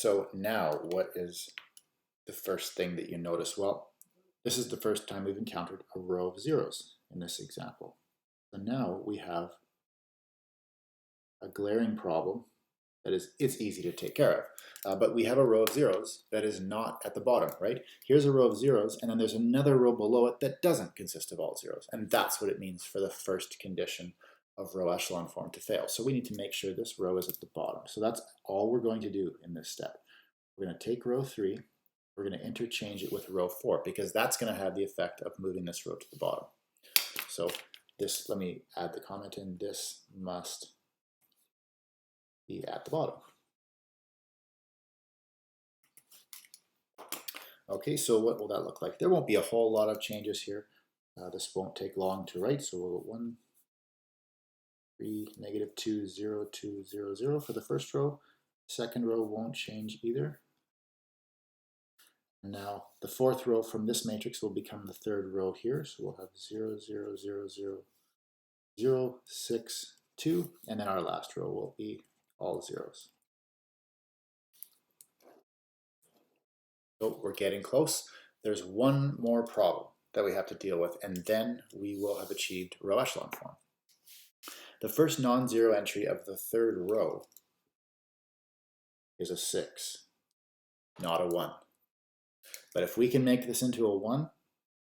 So now what is the first thing that you notice? Well, this is the first time we've encountered a row of zeros in this example. So now we have a glaring problem that is, it's easy to take care of. But we have a row of zeros that is not at the bottom, right? Here's a row of zeros, and then there's another row below it that doesn't consist of all zeros. And that's what it means for the first condition of row echelon form to fail. So we need to make sure this row is at the bottom. So that's all we're going to do in this step. We're going to take row 3, we're going to interchange it with row 4, because that's going to have the effect of moving this row to the bottom. So this, let me add the comment in, this must be at the bottom. Okay, so what will that look like? There won't be a whole lot of changes here. This won't take long to write, so we'll go 1, 3, negative 2, 0, 2, 0, 0 for the first row. Second row won't change either. Now the fourth row from this matrix will become the third row here, so we'll have 0, 0, 0, 0, 0, 6, 2, and then our last row will be all zeros. So we're getting close. There's one more problem that we have to deal with, and then we will have achieved row echelon form. The first non-zero entry of the third row is a 6, not a 1. But if we can make this into a 1,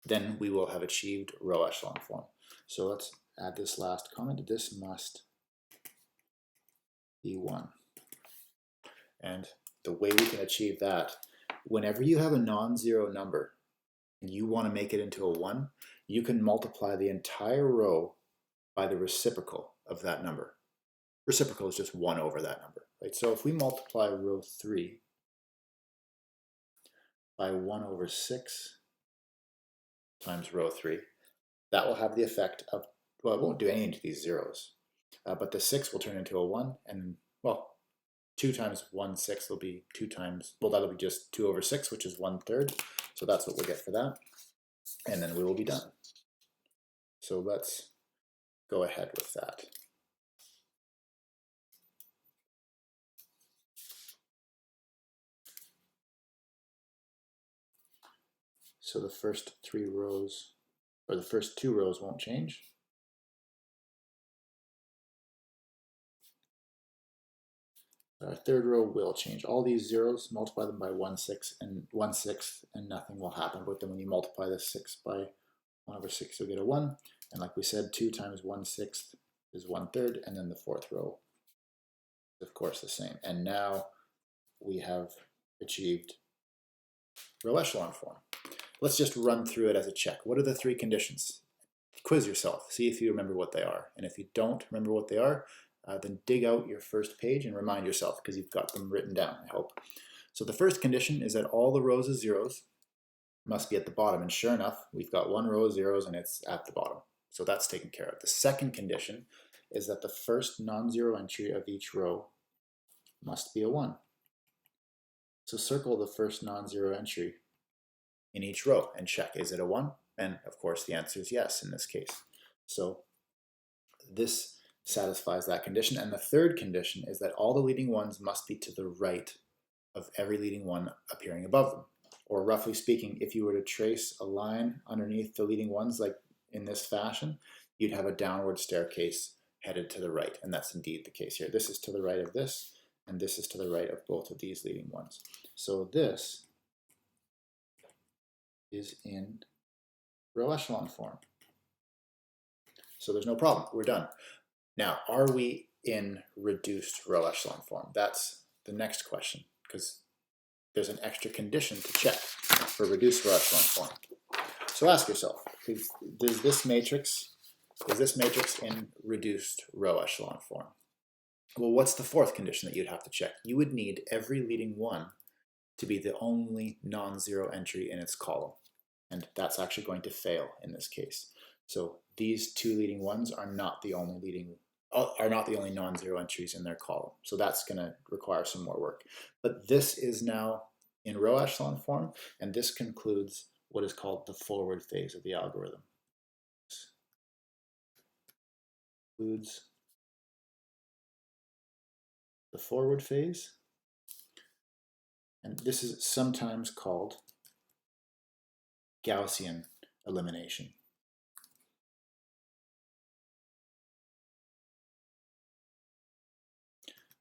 then we will have achieved row echelon form. So let's add this last comment. This must be 1. And the way we can achieve that, whenever you have a non-zero number and you want to make it into a 1, you can multiply the entire row by the reciprocal of that number. Reciprocal is just 1 over that number, right? So if we multiply row 3 by 1 over 6 times row 3, that will have the effect of, well, it won't do anything to these zeros, but the 6 will turn into a 1, and, well, 2 times 1/6 will be 2 times, well, that'll be just 2 over 6, which is 1/3. So that's what we'll get for that. And then we will be done. So let's go ahead with that. So the first 3 rows, or the first 2 rows won't change. Our third row will change. All these zeros, multiply them by 1/6 and 1/6, and nothing will happen. But then when you multiply this 6 by 1 over 6, you'll get a 1. And like we said, 2 times 1/6 is 1/3, and then the fourth row is of course the same. And now we have achieved row echelon form. Let's just run through it as a check. What are the 3 conditions? Quiz yourself, see if you remember what they are. And if you don't remember what they are, then dig out your first page and remind yourself, because you've got them written down, I hope. So the first condition is that all the rows of zeros must be at the bottom. And sure enough, we've got 1 row of zeros and it's at the bottom. So that's taken care of. The second condition is that the first non-zero entry of each row must be a 1. So circle the first non-zero entry in each row and check, is it a 1? And of course the answer is yes in this case. So this satisfies that condition. And the third condition is that all the leading ones must be to the right of every leading one appearing above them. Or roughly speaking, if you were to trace a line underneath the leading ones like in this fashion, you'd have a downward staircase headed to the right. And that's indeed the case here. This is to the right of this, and this is to the right of both of these leading ones. So this is in row echelon form. So there's no problem, we're done. Now, are we in reduced row echelon form? That's the next question, because there's an extra condition to check for reduced row echelon form. So ask yourself, is this matrix in reduced row echelon form? Well, what's the fourth condition that you'd have to check? You would need every leading one to be the only non-zero entry in its column. And that's actually going to fail in this case. So these 2 leading ones are not the only non-zero entries in their column. So that's going to require some more work. But this is now in row echelon form, and this concludes what is called the forward phase of the algorithm. This concludes the forward phase. And this is sometimes called Gaussian elimination.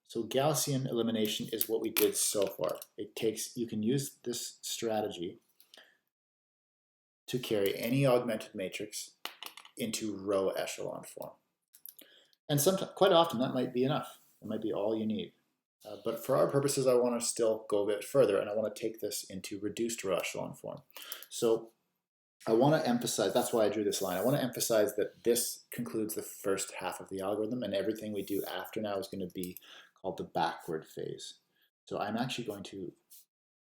So Gaussian elimination is what we did so far. You can use this strategy to carry any augmented matrix into row echelon form. And sometimes, quite often, that might be enough. It might be all you need. But for our purposes, I want to still go a bit further, and I want to take this into reduced row echelon form. So I want to emphasize, that's why I drew this line, I want to emphasize that this concludes the first half of the algorithm, and everything we do after now is going to be called the backward phase. So I'm actually going to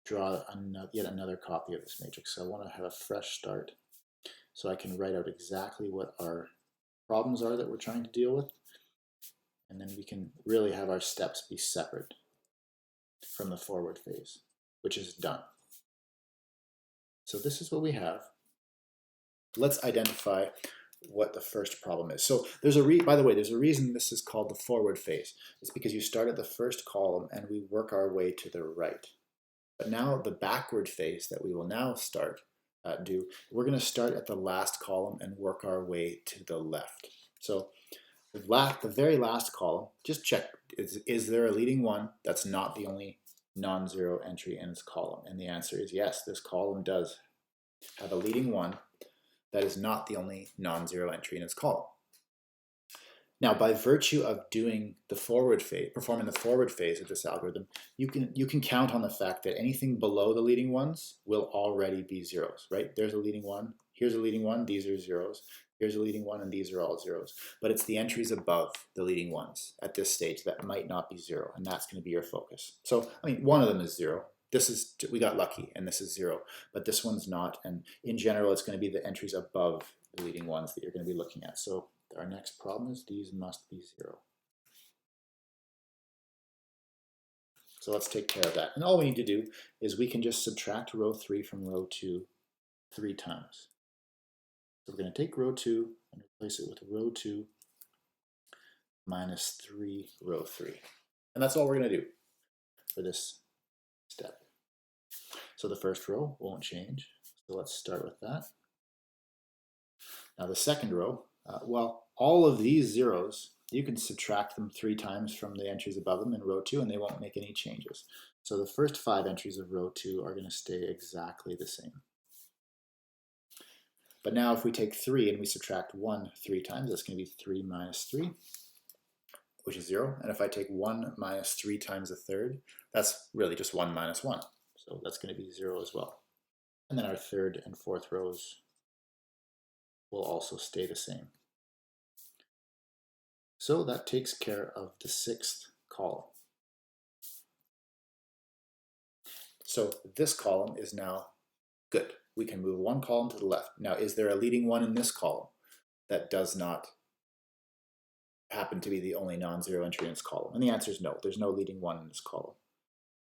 draw yet another copy of this matrix. So I want to have a fresh start so I can write out exactly what our problems are that we're trying to deal with. And then we can really have our steps be separate from the forward phase, which is done. So this is what we have. Let's identify what the first problem is. So there's by the way, there's a reason this is called the forward phase. It's because you start at the first column and we work our way to the right. But now the backward phase that we will now we're going to start at the last column and work our way to the left. So the very last column, just check, is there a leading one that's not the only non-zero entry in its column? And the answer is yes, this column does have a leading one that is not the only non-zero entry in its column. Now, by virtue of doing the forward phase, performing the forward phase of this algorithm, you can count on the fact that anything below the leading ones will already be zeros, right? There's a leading one, here's a leading one, these are zeros. Here's a leading one, and these are all zeros. But it's the entries above the leading ones at this stage that might not be zero, and that's going to be your focus. So, I mean, one of them is zero. We got lucky, and this is zero, but this one's not. And in general, it's going to be the entries above the leading ones that you're going to be looking at. So our next problem is these must be zero. So let's take care of that. And all we need to do is we can just subtract row 3 from row 2 3 times. So we're going to take row 2 and replace it with row 2 minus 3 row 3. And that's all we're going to do for this step. So the first row won't change. So let's start with that. Now the second row, well, all of these zeros, you can subtract them 3 times from the entries above them in row 2 and they won't make any changes. So the first 5 entries of row 2 are going to stay exactly the same. But now if we take 3 and we subtract 1 3 times, that's going to be 3 minus 3, which is 0. And if I take 1 minus 3 times a third, that's really just 1 minus 1. So that's going to be 0 as well. And then our third and fourth rows will also stay the same. So that takes care of the 6th column. So this column is now good. We can move one column to the left. Now, is there a leading one in this column that does not happen to be the only non-zero entry in this column? And the answer is no. There's no leading one in this column.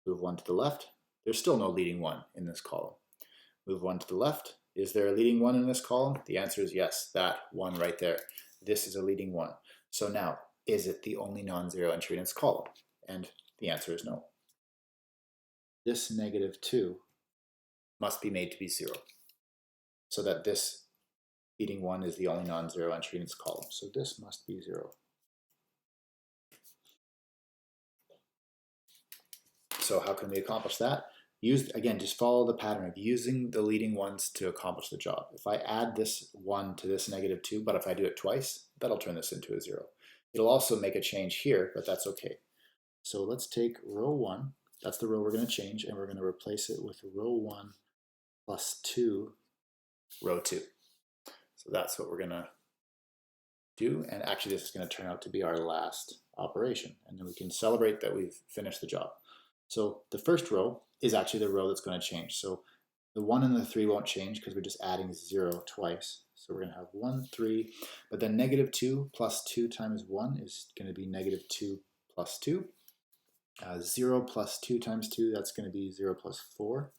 Move one to the left. There's still no leading one in this column. Move one to the left. Is there a leading one in this column? The answer is yes, that one right there. This is a leading one. So now, is it the only non-zero entry in its column? And the answer is no. This negative 2 must be made to be 0, so that this leading one is the only non-zero entry in its column. So this must be 0. So how can we accomplish that? Again, just follow the pattern of using the leading ones to accomplish the job. If I add this 1 to this negative 2, but if I do it twice, that'll turn this into a 0. It'll also make a change here, but that's okay. So let's take row 1. That's the row we're going to change, and we're going to replace it with row 1 plus 2, row 2. So that's what we're going to do, and actually this is going to turn out to be our last operation, and then we can celebrate that we've finished the job. So the first row is actually the row that's going to change. So the 1 and the 3 won't change because we're just adding 0 twice. So we're going to have 1, 3, but then negative 2 plus 2 times 1 is going to be negative 2 plus 2. 0 plus 2 times 2, that's going to be 0 plus 4.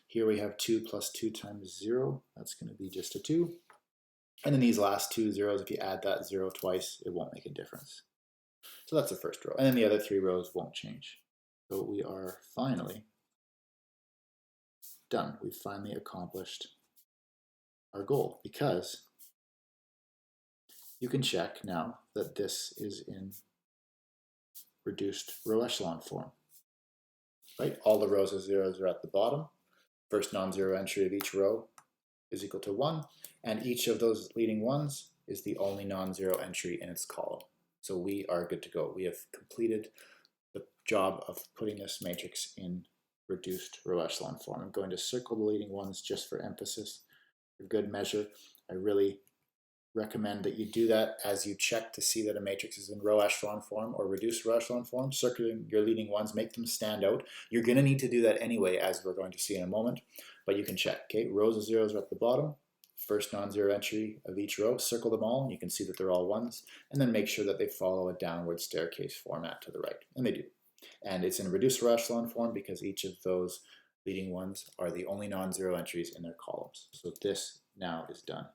Here we have 2 plus 2 times 0, that's going to be just a 2. And then these last 2 zeros, if you add that 0 twice, it won't make a difference. So that's the first row. And then the other 3 rows won't change. So we are finally done. We've finally accomplished our goal, because you can check now that this is in reduced row echelon form. Right? All the rows of zeros are at the bottom. First non-zero entry of each row is equal to 1, and each of those leading ones is the only non-zero entry in its column. So we are good to go. We have completed the job of putting this matrix in reduced row echelon form. I'm going to circle the leading ones just for emphasis, for good measure. I really recommend that you do that as you check to see that a matrix is in row echelon form or reduced row echelon form. Circling your leading ones, make them stand out. You're going to need to do that anyway, as we're going to see in a moment, but you can check. Okay, rows of zeros are at the bottom. First non-zero entry of each row, circle them all, and you can see that they're all ones, and then make sure that they follow a downward staircase format to the right, and they do. And it's in reduced row echelon form because each of those leading ones are the only non-zero entries in their columns. So this now is done.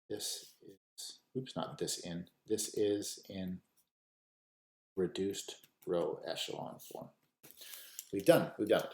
This is, oops, not this in, this is in reduced row echelon form. We've done it.